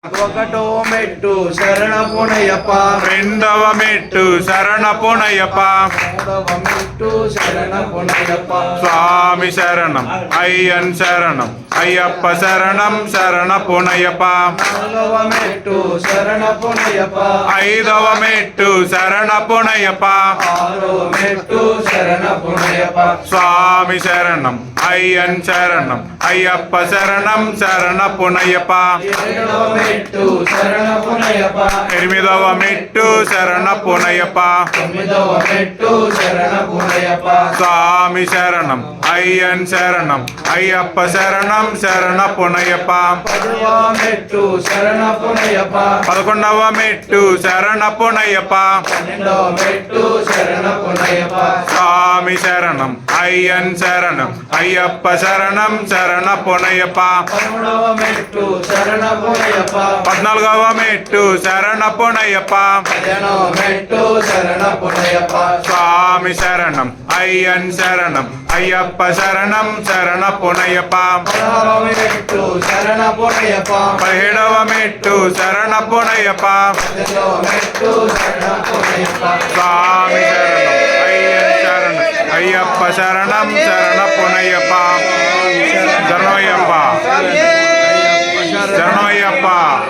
ఒకటో మెట్టు శరణపునయప్ప, రెండవ మెట్టు శరణపునయ్యప్ప, మూడవ మెట్టు శరణపునయప్ప, స్వామి శరణం అయ్యన్ శరణం అయ్యప్ప శరణం శరణపునయ్యప్ప, నాలుగవ మెట్టు శరణపునయప్ప, ఐదవ మెట్టు శరణపునయ్యప్ప, ఆరో మెట్టు శరణపునయప్ప, స్వామి శరణం అయ్యన్ శరణం అయ్యప్ప శరణం శరణపునయ్యప్ప, ఏడవ మెట్టు శరణపునయప్ప, ఎనిమిదవ మెట్టు శరణపునయ్యప్ప, తొమ్మిదవ మెట్టు శరణపునయప్ప, స్వామి శరణం అయ్యన్ శరణం అయ్యప్ప శరణం శరణపునయ్యప్ప, పదవ మెట్టు శరణపునయప్ప, పదకొండవ మెట్టు శరణపునయ్యప్ప, పన్నెండవ మెట్టు శరణపునయప్ప, స్వామి శరణం అయ్యన్ శరణం అయ్యప్ప శరణం శరణపునయ్యప్ప, పదమూడవ మెట్టు శరణపునయప్ప, పద్నాలుగవ మెట్టు శరణపునయ్యప్ప, పదిహేనవ మెట్టు శరణపునయప్ప, స్వామి శరణం అయ్యన్ శరణం అయ్యప్ప శరణం శరణపునయ్యప్ప, పదహారవ మెట్టు శరణపునయప్ప, పదిహేడవ మెట్టు శరణపునయ్యప్ప, పద్దెనిమిదవ మెట్టు శరణపునయప్ప, స్వామి శరణం అయ్యన్ శరణం అయ్యప్ప శరణం శరణపునయ్యప్ప, శరణయ్యప్ప.